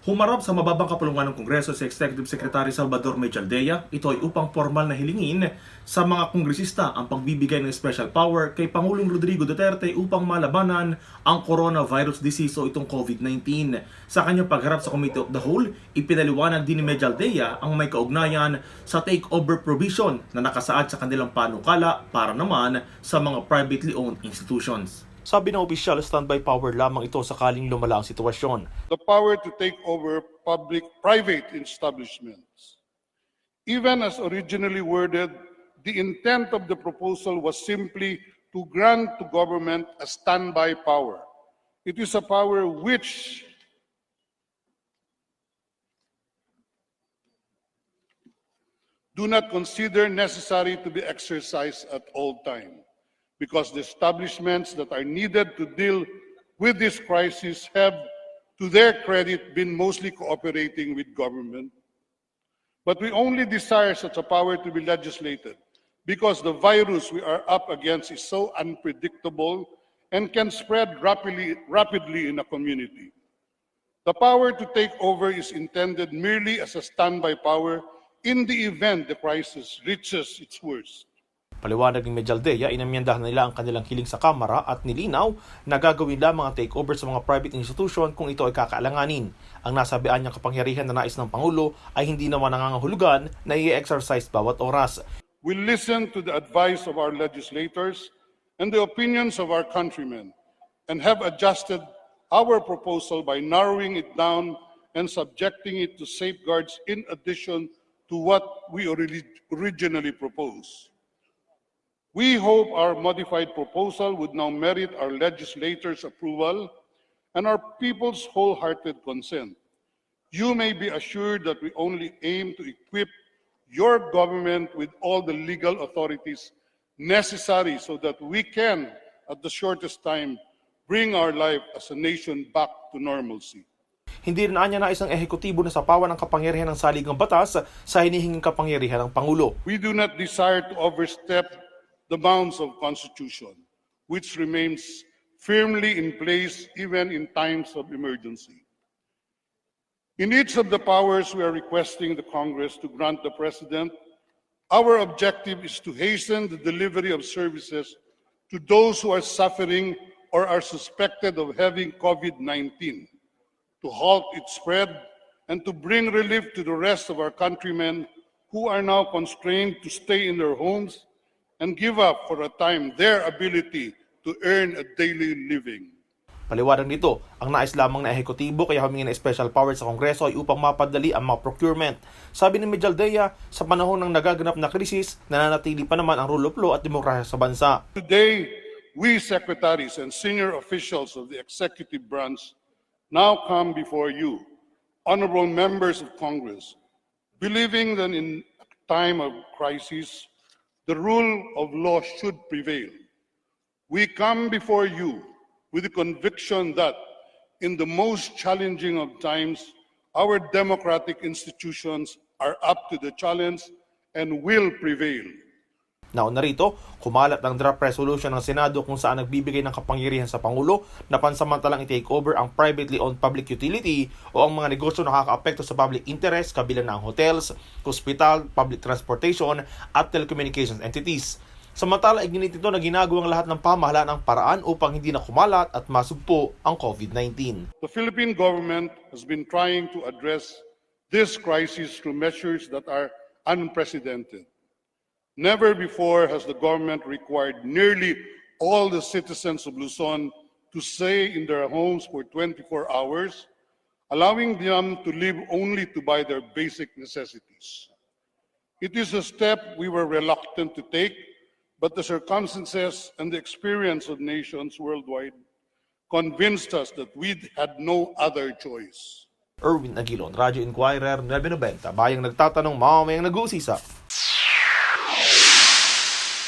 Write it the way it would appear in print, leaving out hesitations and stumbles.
Humarap sa mababang kapulungan ng Kongreso si Executive Secretary Salvador Mejaldea. Ito ay upang formal na hilingin sa mga kongresista ang pagbibigay ng special power kay Pangulong Rodrigo Duterte upang malabanan ang coronavirus disease o itong COVID-19. Sa kanyang pagharap sa Committee of the Whole, ipinaliwanag din ni Mejaldea ang may kaugnayan sa takeover provision na nakasaad sa kanilang panukala para naman sa mga privately owned institutions. Sabi ng opisyal, standby power lamang ito sakaling lumala ang sitwasyon. The power to take over private establishments. Even as originally worded, the intent of the proposal was simply to grant to government a standby power. It is a power which do not consider necessary to be exercised at all times, because the establishments that are needed to deal with this crisis have, to their credit, been mostly cooperating with government. But we only desire such a power to be legislated because the virus we are up against is so unpredictable and can spread rapidly in a community. The power to take over is intended merely as a standby power in the event the crisis reaches its worst. Paliwanag ni Mejaldea, inamyendahan nila ang kanilang hiling sa Kamara at nilinaw na gagawin lamang ang takeover sa mga private institution kung ito ay kakaalanganin. Ang nasabihan niyang kapangyarihan na nais ng Pangulo ay hindi naman nangangahulugan na i-exercise bawat oras. We listen to the advice of our legislators and the opinions of our countrymen and have adjusted our proposal by narrowing it down and subjecting it to safeguards in addition to what we originally proposed. We hope our modified proposal would now merit our legislators' approval and our people's wholehearted consent. You may be assured that we only aim to equip your government with all the legal authorities necessary so that we can, at the shortest time, bring our life as a nation back to normalcy. Hindi rin anya na isang ehekutibo na sapawan ang kapangyarihan ng saligang batas sa hinihinging kapangyarihan ng Pangulo. We do not desire to overstep the bounds of Constitution, which remains firmly in place even in times of emergency. In each of the powers we are requesting the Congress to grant the President, our objective is to hasten the delivery of services to those who are suffering or are suspected of having COVID-19, to halt its spread, and to bring relief to the rest of our countrymen who are now constrained to stay in their homes and give up for a time their ability to earn a daily living. Paliwanag nito, ang nais lamang na ehekutibo kaya humingi ng special power sa Kongreso ay upang mapadali ang mga procurement. Sabi ni Mejaldea, sa panahon ng nagaganap na krisis, nananatili pa naman ang rule of law at demokrasya sa bansa. Today, we secretaries and senior officials of the executive branch now come before you, honorable members of Congress, believing that in a time of crisis, the rule of law should prevail. We come before you with the conviction that in the most challenging of times, our democratic institutions are up to the challenge and will prevail. Nauna rito, kumalat ang draft resolution ng Senado kung saan nagbibigay ng kapangyarihan sa Pangulo na pansamantalang i-take over ang privately owned public utility o ang mga negosyo na nakakaapekto sa public interest kabilang na ang hotels, hospital, public transportation at telecommunications entities. Samantala, iginit ito na ginagawang lahat ng pamahalaan ang paraan upang hindi na kumalat at masugpo ang COVID-19. The Philippine government has been trying to address this crisis through measures that are unprecedented. Never before has the government required nearly all the citizens of Luzon to stay in their homes for 24 hours, allowing them to live only to buy their basic necessities. It is a step we were reluctant to take, but the circumstances and the experience of nations worldwide convinced us that we had no other choice. Erwin Aguilon, Radio Inquirer, 990, bayang nagtatanong, mamayang nag-uusisa.